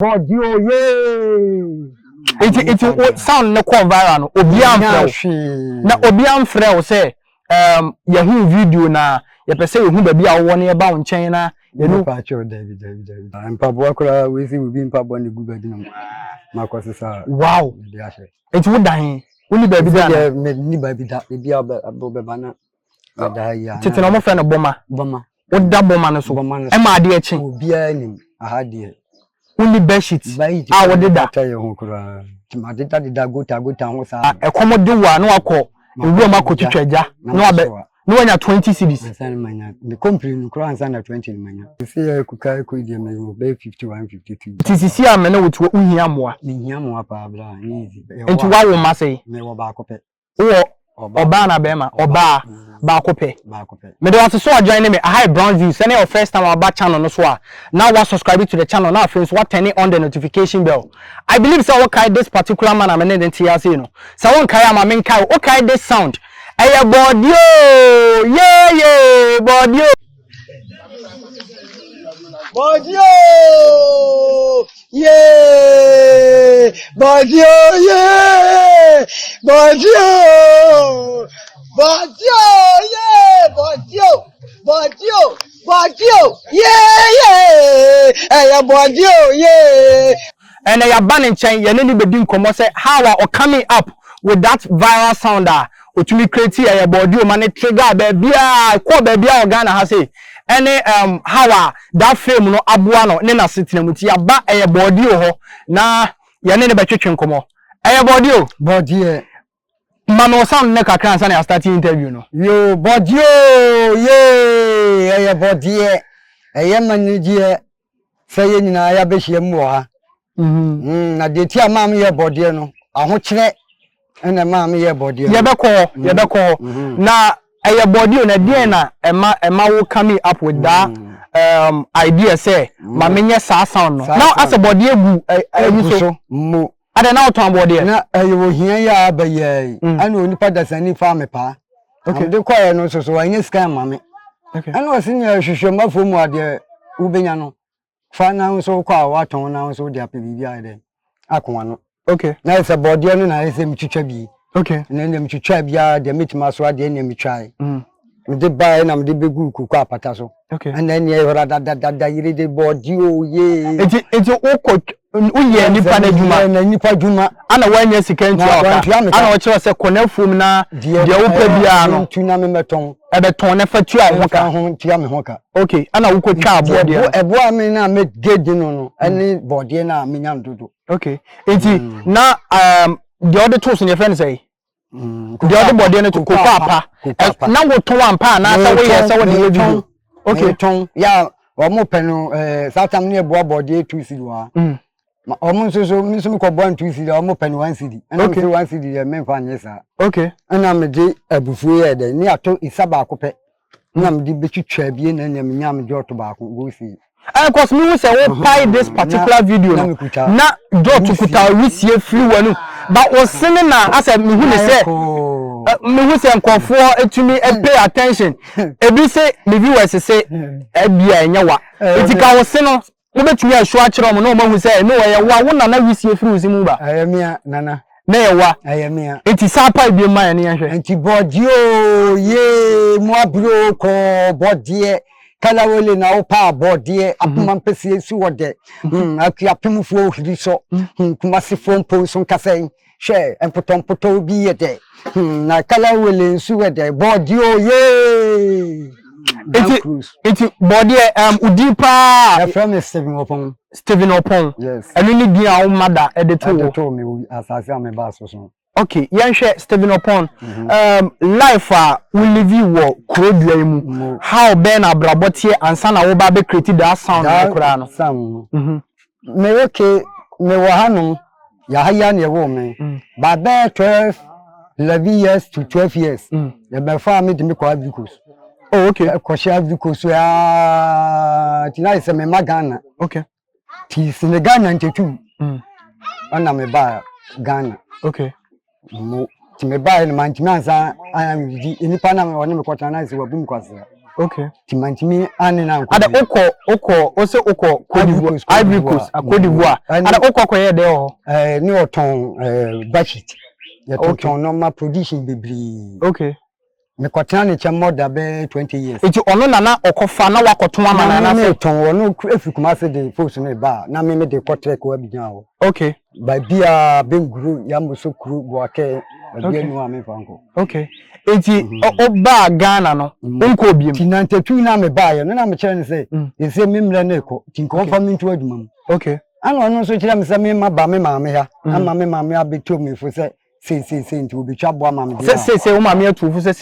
Bocde ye. It sound no call viral no. Obi amfrɛ. Na obi amfrɛ wo say yahu video na ya pese yahu ba bia wo ne ba wo nkyɛn na yenu pa cho David. Mpaboa akora we si obi mpaboa ne guba di na makosesa. Wow. Enti wo dan. Wo ni ba bi da. Me ni ba bi da. Bi abobeba na. Da ya. Tete na mo fɛ no boma. Wo da boma no so. E ma ade akyi. Obi anim. Aha de. Only bed sheets. Ah, what did that? I did that go to a commode one, no call. The room I could treasure. No one at 20 cities. The company crowns under 20 minutes. You see, I could carry 51, 52. It is here, I know what we hear more. Easy. And to what we must say, Obana Bema, Oba, Bakope. Me do want to so join me. I have brown views. Send your first time about channel no so. Now what subscribe to the channel now friends what turn on the notification bell. I believe so okay this particular man I'm in the TLC no. So one kai am main kai okay this sound. Hey Bocde yeah Bocde. Bocde yeah Bocde yeah Bocde yeah Bocde yeah hey Bocde yeah and I banning chain you need to be doing say how or coming up with that viral sound to me create a Bocde man trigger baby ko baby Ghana ha say any how that fame no aboa no ne na setena muti aba a Bocde ho na ye ne be twetwe nkomo Bocde mama sound ne kakra nsa na start interview no yo Bocde yeah Bocde manage say nyina ya be hie mu ha na de ti amam ye Bocde no aho kire ena mam ye Bocde ye be call na Bocde na dey na ema wo coming up with that idea say ma menye sa sound no now as a Bocde egu so mo ada na oton Bocde na wo hia ya ba ye ana onipa dasani fa me pa okay de koye no so anya scan mame okay ana wasini hwehwe mafo mu ade ubenya no fa na so kwa waton na so de apebibi ade akwa no okay na se Bocde no na se mtwitwa bi okay na mtwitwa bia de metima so ade na mitwai de bae na de begu kuku apata so okay and then ye hora da yire de Bocde ye eti okọ uye nipa na nipa djuma ana wanya sikanti ana o kire se konafum na de wo pa bia no tuna me meton ebe ton na fatu a ho ka ho tia me ho ka okay ana wo ko twa Bocde ebo ami na me gedi no ani Bocde na me nyam dodo okay eti na the other tools in your friend say the other Bocde no to ko apa na wo ton ampa na sa wo ye sa wo de video okay ton ya o mo penu satam ne ebo Bocde 2 cd wa omo so mi so mi ko bon 2 cd o mo penu 1 cd and okay 1 cd ye me fa nyesa okay ana me de abufu ye de ni ato isaba akopɛ na me de betwitwa bie na nya me nya me de oto ba ko go si and cause me we say we buy this particular video na do to kuta wisie free wanu but o sene na as me hu ne say me hu say nkofo etumi pay attention ebi say the viewers say bia enya wa etika wo se no we betumi ahwo akere mo na o ma hu say no ye wa wo na wisie free usimu ba ayamia nana na ye wa ayamia enti sapa bi ma ne ahwe enti Bocde ye mo abro ko Bocde kala wole na wo pa Bocde apoma mpese esu wode akuapemfo hiri so kumasefo mpo so nkasai hwe empotompoto bi ye de na kala wole nsu wode Bocde ye enti Bocde udipa from Steven Opon yes enu ni bi a wo mada to me asase am ba so okay yanhwe Steven Opon life we live wo kurodua mu how ben abrabotie ansa na wo ba be create that sound kura no sam me okay me wo hanu ya haya na wo me ba be 11 years to 12 years ya be fa me de me kwa because oh okay ko share because ya tina se me magana okay ti Senegal 92 ana me ba Ghana okay mo ti me ba ni man ti ansa am di enipa na me woni me kwata na se wabu mi kwasa Okay. Timantimi ane na nko. Ada oko ose oko Ivory Coast, Cote d'Ivoire. Ada oko koye de ho. Ni oton budget. Ya ton normal production bibli. Okay. Me kwatena ne chamo da be 20 years. Eti ono na okofa na wakoton ama na se ton ono efikuma se de force no ba na me de kotre ko abijan wo. Okay. Ba bia benguru ya muso kuru boake bia nu ame fanko. Okay. Eti oba Ghana no onko biem. Tinantetu na me ba ye no na me kire ne se ese memre na eko tinko fa me ntu adwuma mu. Okay. Ano ono so kire me se me ma ba me maame ha ama me maame abeto me fo se nti obi twa boa maame de. Se o maame atufu se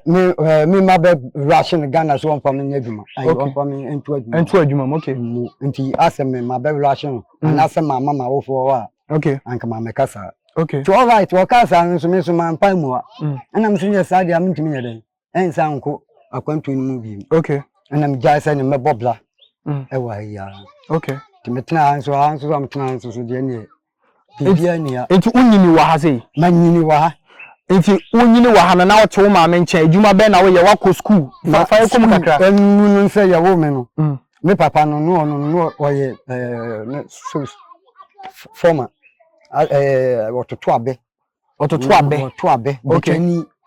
me ma be ration Ghana so on fa me adwuma. Ayi on fa me ntu adwuma. Ntu adwuma okay. Nti asem ma be ration na asem mama ma wo fo wa. Okay. Anka maame kasa. Okay. So all right, wakasa nso me so man pa mu a. Ana msinye saadi am ntimi yede. Ensa nko akwantu ni mu bi. Okay. Ana mja se ne mebobla. Ewa ya. Okay. Timetena anso am tena anso so de ne. Bibia ni ya. Enti unyini wa ha sei. Manyini wa ha. Enti unyini wa ha na wote wo maame nche adwuma be na wo ye wako school. Fa yekom kakra. Enu nse ya wo me no. Me papa no oye so former watoto abe.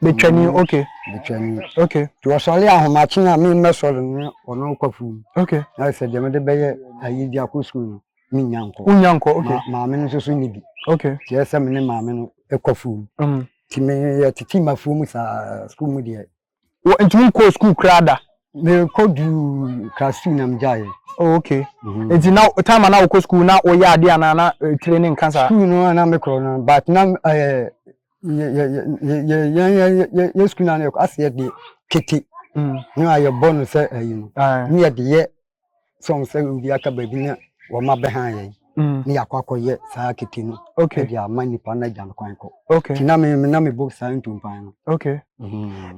Betwani okay. Betwani. Okay. To sole ahomachi na me mesole no ono kwafu. Okay. Na se de me de beye ayidi akọ school no. Mi nyanko. Unyanko okay. Maame no so ni bi. Okay. Ti ese me ne maame no ekwafu. Ti me ya titi mafu mu sa school mu de. Wo ntumi ko school krada. Me ko du class 2 na mjaye. Oh okay. Enti now time na wo school na o ya ade ana training cancer. School no na me kro no but na ye school na ase de kete. No aye bonus say ayi no. Ni ye de ye some say we aka baby na wo ma be han ye. Ni akwakoye saa kete no. Okay. Dia mani pa na jan kwan ko. Okay. Ti na me book saa ntumpan no. Okay.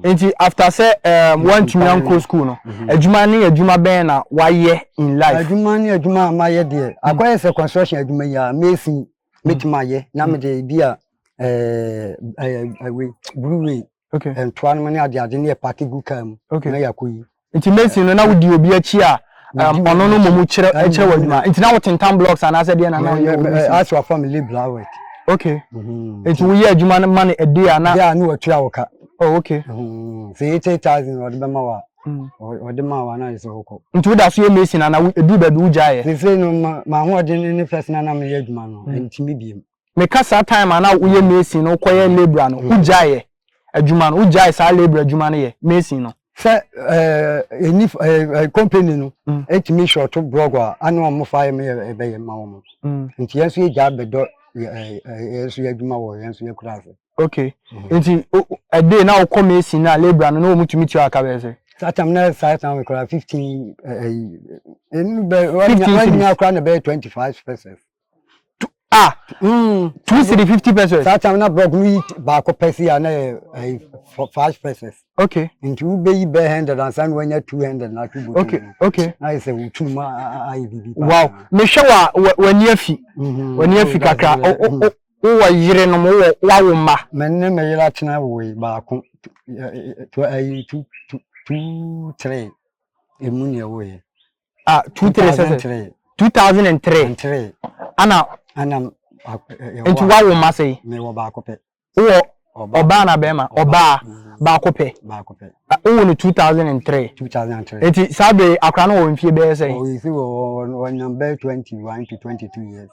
Enti after say one to young school no. Adwuma ni adwuma ben na waye in life. Adwuma ni adwuma ma ye de. Akwaye se construction adwuma ya mesin metima ye na me de bia we brewery. Okay. And twan mani ade ne park gu kam. Na yakoyi. Enti mesin no na wodi obi achi a ono no momu kire wadwuma. Enti na wotentam blocks and ase de na as your family block work. Okay. Enti wo ye adwuma no man e dey ana. Yeah, no watua woka. Oh okay. Say 80,000 or the mawa. Or the mawa na is oko. Nti wo da so ye mesin na edu ba bi wo jaye. They say no ma ho de ni first na me ye adwuma no. Enti mi biem. Me kasa time na wo ye mesin no koye labor no. Wo jaye adwuma no. Wo jaye sa labor adwuma no ye mesin no. Say any company no etimi short blog a anu mo fa me e be ye ma wo. Nti yenso ye ja bedo yenso ye adwuma wo yenso ye kura ase. Okay. Enti a day na wo come mesin na labor no no mutumi ti aka be say. Satam na we kura 15 enu be when you kura na be 25 pesos. 250 pesos. Satam na blog ni ba ko pesi na 5 pesos. Okay. Into be 100 and san when you 200 na tubu. Okay. Okay. I say utuma IBB. Wow. Me showa when you fi kakra o wa yire no mo wa wo ma. Men ne me yira tena we ba ko to 2 emu ne wo ye. 2003. Ana enti wa wo ma say. Me wo ba ko pe. Oba na bema oba ba ko pe. O no 2003. Enti sabe akra no wo mfie be say. Oh, you see wo number 21 to 22 years.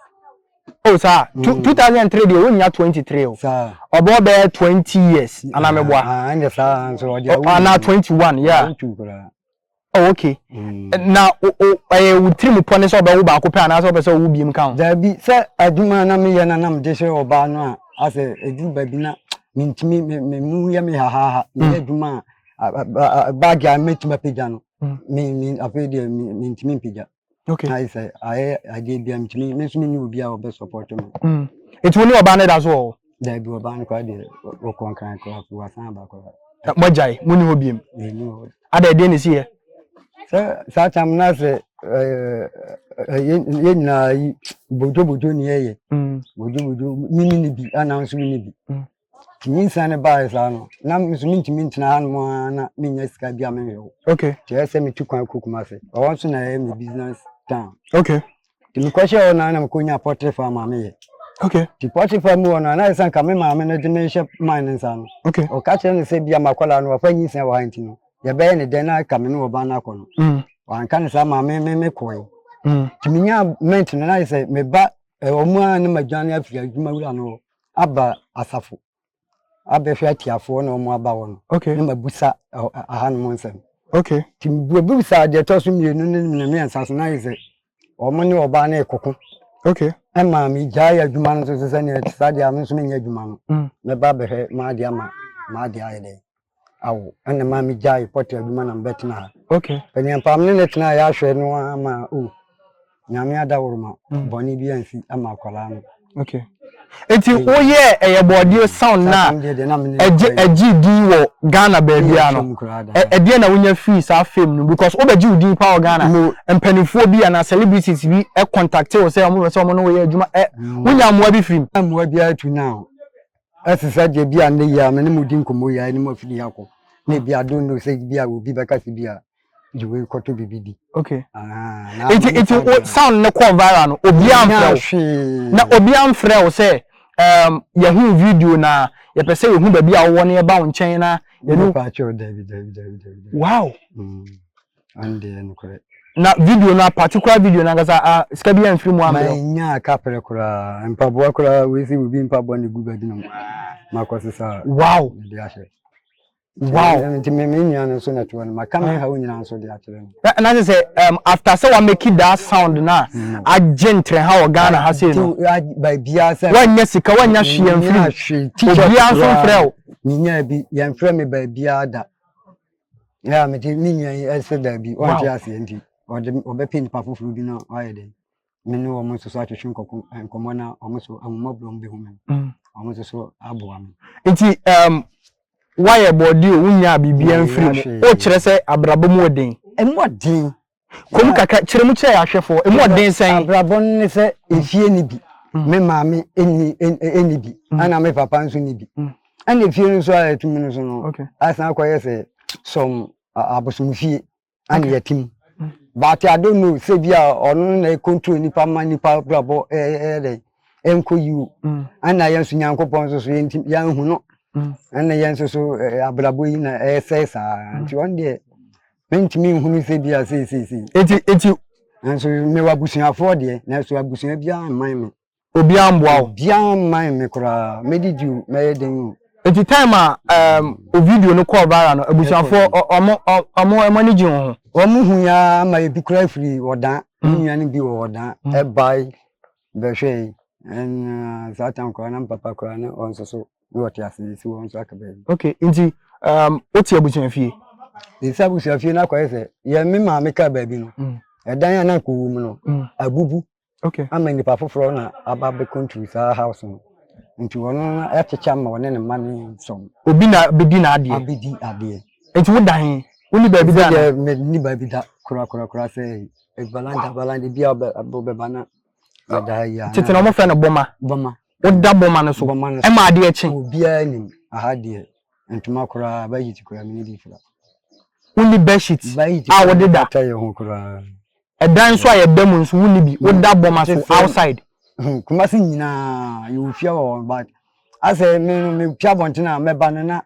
Oh sir, 2003 dey wonya 23 o. Sir. Obo be 20 years ana meboa. And sir so dia. Ana 21, yeah. Oh okay. Na wo trim pone so be wo ba ko pe ana so be so wo biem kan. Da bi say aduma na me ye na nam de se oba no a ase edu ba bi na mintimi me mu ya me ha me aduma bag ya metima pija no. Me afede mintimi pija. Okay. I say I did be mintimi me so me ni obi a obe support me. It woni oba na da so. Da bi oba na kwa de wo kon kan kwa wa san ba kwa. Mojai muni hobiem. Ada de ni sie. Sa tam na se ye na bojo ni ye. Bojo mimi ni bi announce ni bi. Tini sana ba sana. Na minti na hanu na minya sika bia me. Okay. Ti say me tu kwan Kumasi. I want to na me business town. Okay. Ti me kwashe ona na mkonya poultry farm ame. Okay. Ti poultry farm ona na san ka me ma me na dimension mine nsa no. Okay. O ka che ne say bia makola no fa nyi sen wa hanti no. Ya be ne den na ka me no ba na kono. Wan kan sa ma me koyi. Ti minya ment na say me ba omu an madwane afia adwuma wura no aba asafo. Abehwe atiafo na omu aba wono. Okay. Na mabusa ahanum nsem. Okay. Ti bubusa de to so mienu ne me ansaso na say omu ne oba na ekoko. Okay. Ema mi jai adwuma no so se ne tsade am so nya adwuma no. Me ba behwe ma de ama ma de ayede. Awo ene ma mi jai poti adwuma na mbetna. Okay. Enya pam ne tena ya hwe no ama o. Nyame adawuruma boni bi ansi ama akwala no. Okay. Eti oye Bocde sound na eji di wo Ghana baby ano. E na wonya free sa fame no because obeji udi pa Ghana. Empanifo bi na celebrities bi e contact wo say omo no wo ye adwuma wonya amoa bi film. Amoa bi atu now. Asisa je bi an ya me ne mudi nkomo ya ni mo fili yakọ. Na bi adondo say bi a obi beka si bi a jiwe koto bibidi. Okay. Eti sound na call viral no obi amfre. Na obi amfre wo say yahu video na ya pese yahu ba bi a wo ne ba wo nchen na yenu David. Wow. And no correct. Na video na particular video na gaza ska bi amfre mu amfre. Nya kapere kura mpabo kura we si obi mpabo ne guba di no. Makosisa. Wow. Di ahye. Wow. Nti me nya no so na to no makame ha wonyina nso di akere no. Na say after say we make that sound na agentre ha o Ghana ha say no. Ba bia say. Wanya sika wanya hwe amfiri. Obi anso frɛ o. Minya bi yan frɛ me ba bia da. Ya me ti minya ese da bi o ti ase nti. Obe pin pa fufuru bi na ayede. Me no o mo so atwetwe nkomo na o mo so amumabro mbe hu me. O mo so aboa me. Nti why Bocde wunya bibia amfiri o kire say abrabo mu odin. Emodin. Kom kaka kire mu kire ahwefo emodin sen. Abrabo ne se efie ni bi. Me maame eni bi. Ana me papa nso ni bi. Ana efie nso ayetumi nso no. Asan akoye say some abosumfie ana yatim. But I don't know say bia onu na control nipa ma nipa brabo enko you. Ana yenso nyankopon so yentim yan hu no. Ana yenso so abrabo yi na sa nti on de mentimi hunu say bia say eti anso me wabusuafo de na so abusua bia man me obi amboa o bia man me kura medidu me den eti time o video no call viral no abusuafo omo manage ho omo hu ya ma ebi kura free odan nnuane bi odan e bai be hwe en satan ko na papa kura na onso so what you say si won so akabe. Okay, nti oti abusuafie isa abusuafie na kwa say ye me ma me ka ba bi no edan na ko wu mu no abubu. Okay. Ama nipa foforo na aba be country sa house no nti wono na echecha ma wona ne mane som obi na bedi na ade abedi ade enti wo dan woni ba bi da na me ni ba bi da kura say e balanda bi be bana da ya tete na mo fe no boma wo da boma no so e ma ade echi obi ani ahade entuma kura ba yiti kura me ni di fura woni bedsheet wo de da tayo ho kura edan so ayeda mu nso woni bi wo da boma so outside Kumasi nyina you fear or but I say me pia bontina me banana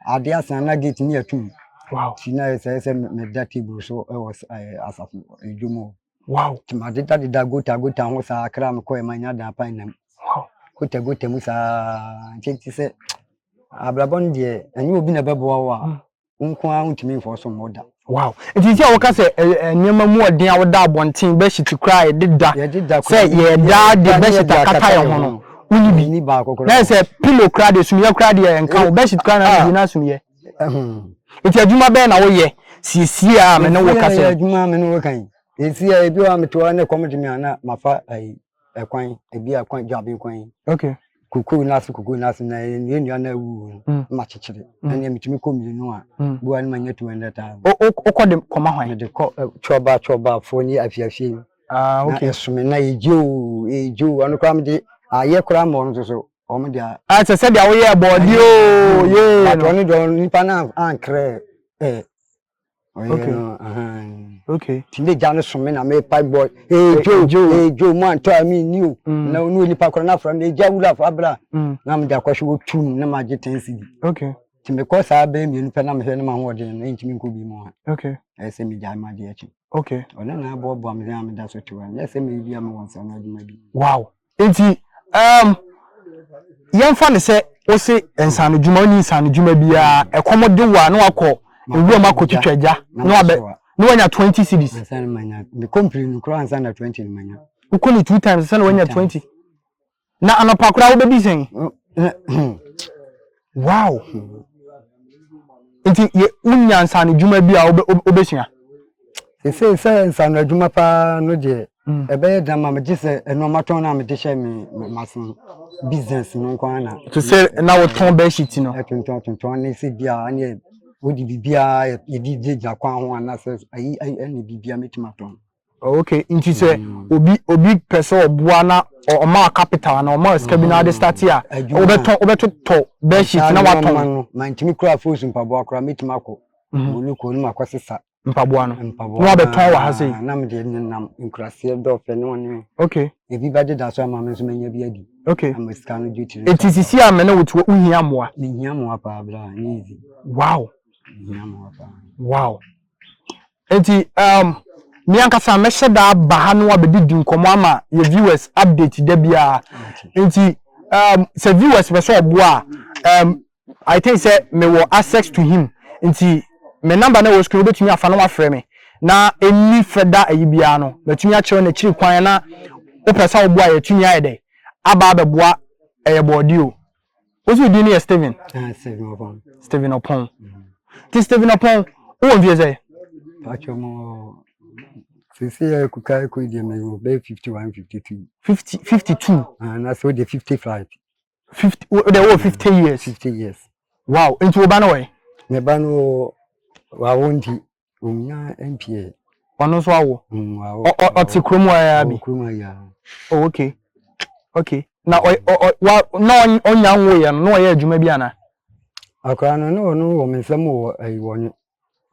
ade asan na gate ni atum. Wow. Tina say me that table so I was asafu ejumo. Wow. Tima da gota ho sa akra me ko e manya da pan nam. Wow. Gota mu sa nti say abrabon de anyi obi na bebo wa nko a untimi for so moda. Wow. It is here waka say nyema mu odin a woda abonten be shit cry dida. Say ye da the be shit akata ye ho no. Uni bi ni ba kokoro. Na say pillow cry de sumye cry de enka be shit cry na bi na sumye. It adwuma be na wo ye. Sisi a me ne wo ka say adwuma me ne wo kan. Esi a ebi wa meto na komedi me ana mafa ekwan ebi akwan dwabe kwan. Okay. Kuku nasu na enua na wu ma chechire ene mitimi kominu a buwa ni manya 200,000 o de koma hwan de choba foni afiafie okay na esome na ejo anu kwa mde aye kura mo nso so omo dia I said that we are body oh yeah but oni do nipa na ankre okay okay tinde jano some na me pipe boy Joe man to me new na onu nipa kro na from e jawula for abra na me da kwahwe otum na ma jetensi okay timbe ko sa ba mi nipa na me hwe na ma ho de na ntimi nko bi mo okay ese mi ja ma de achi okay ona na bo me ya me da so tiwa ese me bi am won sa na aduma bi wow enti yemfa ne se o se ensano djuma ni ensano djuma bia ekomode wa na akọ ewu ma kotwetwaja na abe no wanya 20 cedis ensano manya me company no kro ensano 20 ni manya ukoni 2 times ensano wanya 20 na anopa kura wo be bi sen wow enti ye unya ensano djuma bia obesua se ensano djuma pa no je ebe dama me gise eno maton na me de she me masin business no kwa na to say na wo ton be shit no tonton ni si bia na odi bibia ye di ja kwa ho ana se ayi ani bibia metima ton okay nti say obi person obua na o ma capital na o ma ska bi na de start ya obeto be shit na waton man timi kra force mpabo akra metima akọ olu ko nu makwasesa mpaboa no no abeton wa ha sei na me de nam nkrase do fe no ni okay ebi ba de da so ama me so menya bi adi okay am scan duty etisisi a me na wotu uhia moa ni hia moa pa bra ni easy wow hia moa pa wow enti mi ankasa me sheda ba ha no abedi nkomo ama ye viewers update da bia enti se viewers be so oboa I think say me wo access to him enti me number na wo screen betumi afa no afre me na eni feda ayibia no betumi a kire na kiri kwan na opesa oboa ye tumi ayede aba abeboa Bocde o ozu di ni Steven Steven Opon ti Steven Opon o vie say pacho mo sisi kukai ko di me go be 51 52 na so the 55 50 they were 50 years wow into oba no way me ba no wa wonti umnya MPA wano so awo o ti kromo ya bi kromo ya oh okay okay na na onya nwo ye no ye adwuma bi ana akwa no wo mensem wo ayiwonye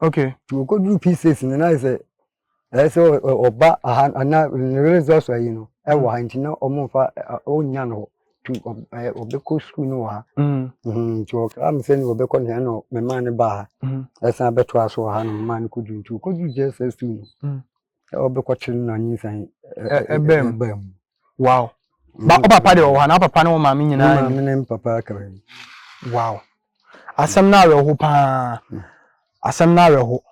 okay to go do pieces na say oba ana results ayi no e wo hanti na omfa onya no to obeko school no ha to am say no obeko na no me man ba esa beto aso ha no man ko du to ko du just school no obeko chiri na nyi san ebem wow ba o papa de o ha na papa na o ma mi nyina mi nem papa ka wow asam na we ho pa asam na we ho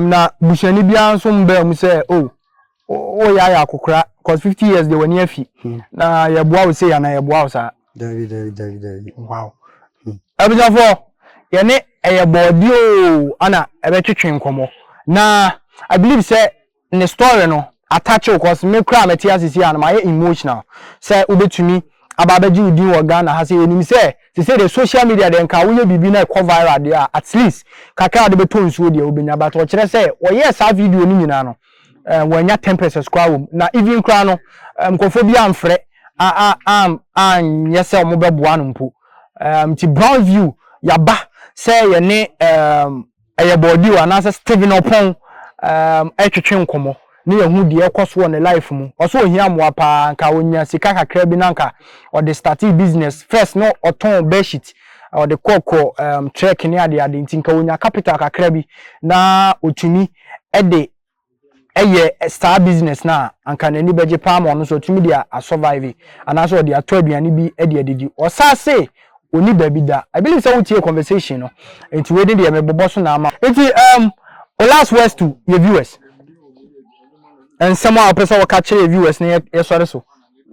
na bushani bia nso mba mu say o ya akokra cause 50 years they were afi na ye boa we say ya na ye boa sa David wow abijafo ye ne Bocde o ana ebetwetwe nkomo na I believe say the story no attach cause me cry me tia sisi an my emotional say ubetumi ababaji udi wo Ghana ha say enim say the social media den ka wo ye bibi na e viral there at least kakra de beton so there obenya but o kire say o yes a video ni nyina no wanya 10% square na even cry no mkofo bia amfre yes o mo beboa no mpo ti brown view yaba say ye ne Bocde o na say Steven Opon etwetwe nkomo ne yehu de ekoso ne life mu oso ohia moa pa nka onya sika kakra bi nanka or the starting business first no oton bedsheet or the koko trek ne ade ntinka onya capital kakra bi na otumi ede eye star business na anka nani beje pa ma no so otumi dia a survive anaso de ato aduane bi ede adidi osase oni baby da I believe say we tie conversation no enti we dey me bobo so na ama enti last words to your viewers and someone person will catch your viewers near sorry so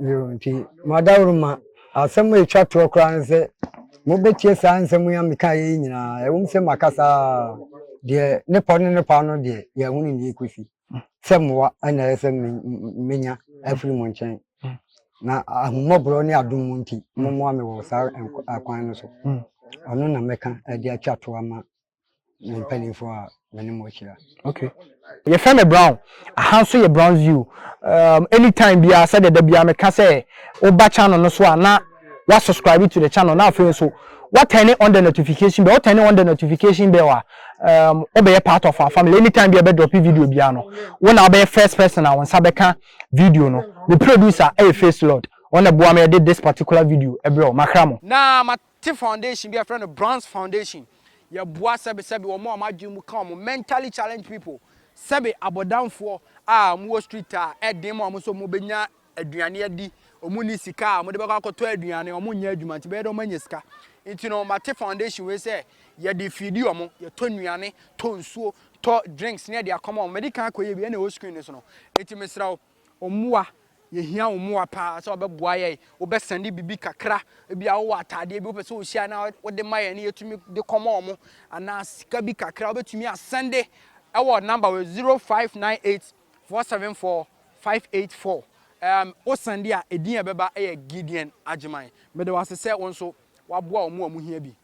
yo nti madawruma asem e twa to kran se mo betie sa ansem ya meka ye nyina e wum se makasa de ne pa no de ya hunu ni ekusi semwa ana esem menya afri mo nchen na ahumobro ne adom mu nti mo ame wo sa akwan no so ono na meka de atwa to ama mpanifo a mene mo kira okay your friend Brown a house your Brown view anytime bia said that bia meka say oba channel no so na what subscribe to the channel now for so what turning on the notification bell, what turning on the notification bell obey part of our family anytime you be drop video biano when I be first person I want sabeka video no the producer face lord on the boy did this particular video ebro makramo na my foundation be a friend of Bronze Foundation ya boa sebe wo ma dwemu kan mentally challenged people sebe abodanfo mo street edin mo so mo benya aduane adi omu ni sika mo de baka akoto aduane omu nya adwuma nti be do manya sika nti no mate foundation we say ye de feed omu ye to nuane to nsuo to drinks ne de akoma omu medical akoye bi na o screen so no nti mesra omuwa ye hia omuwa pa so obeboa ye obesende bibi kakra bia wo atade bi opese o hia na wo de maye ne yetumi de koma omu ana sika bi kakra obetumi asende ewo number 0598474584 o sande a edin ebeba e Gideon Ajiman me de wasese won so waboa omu hia bi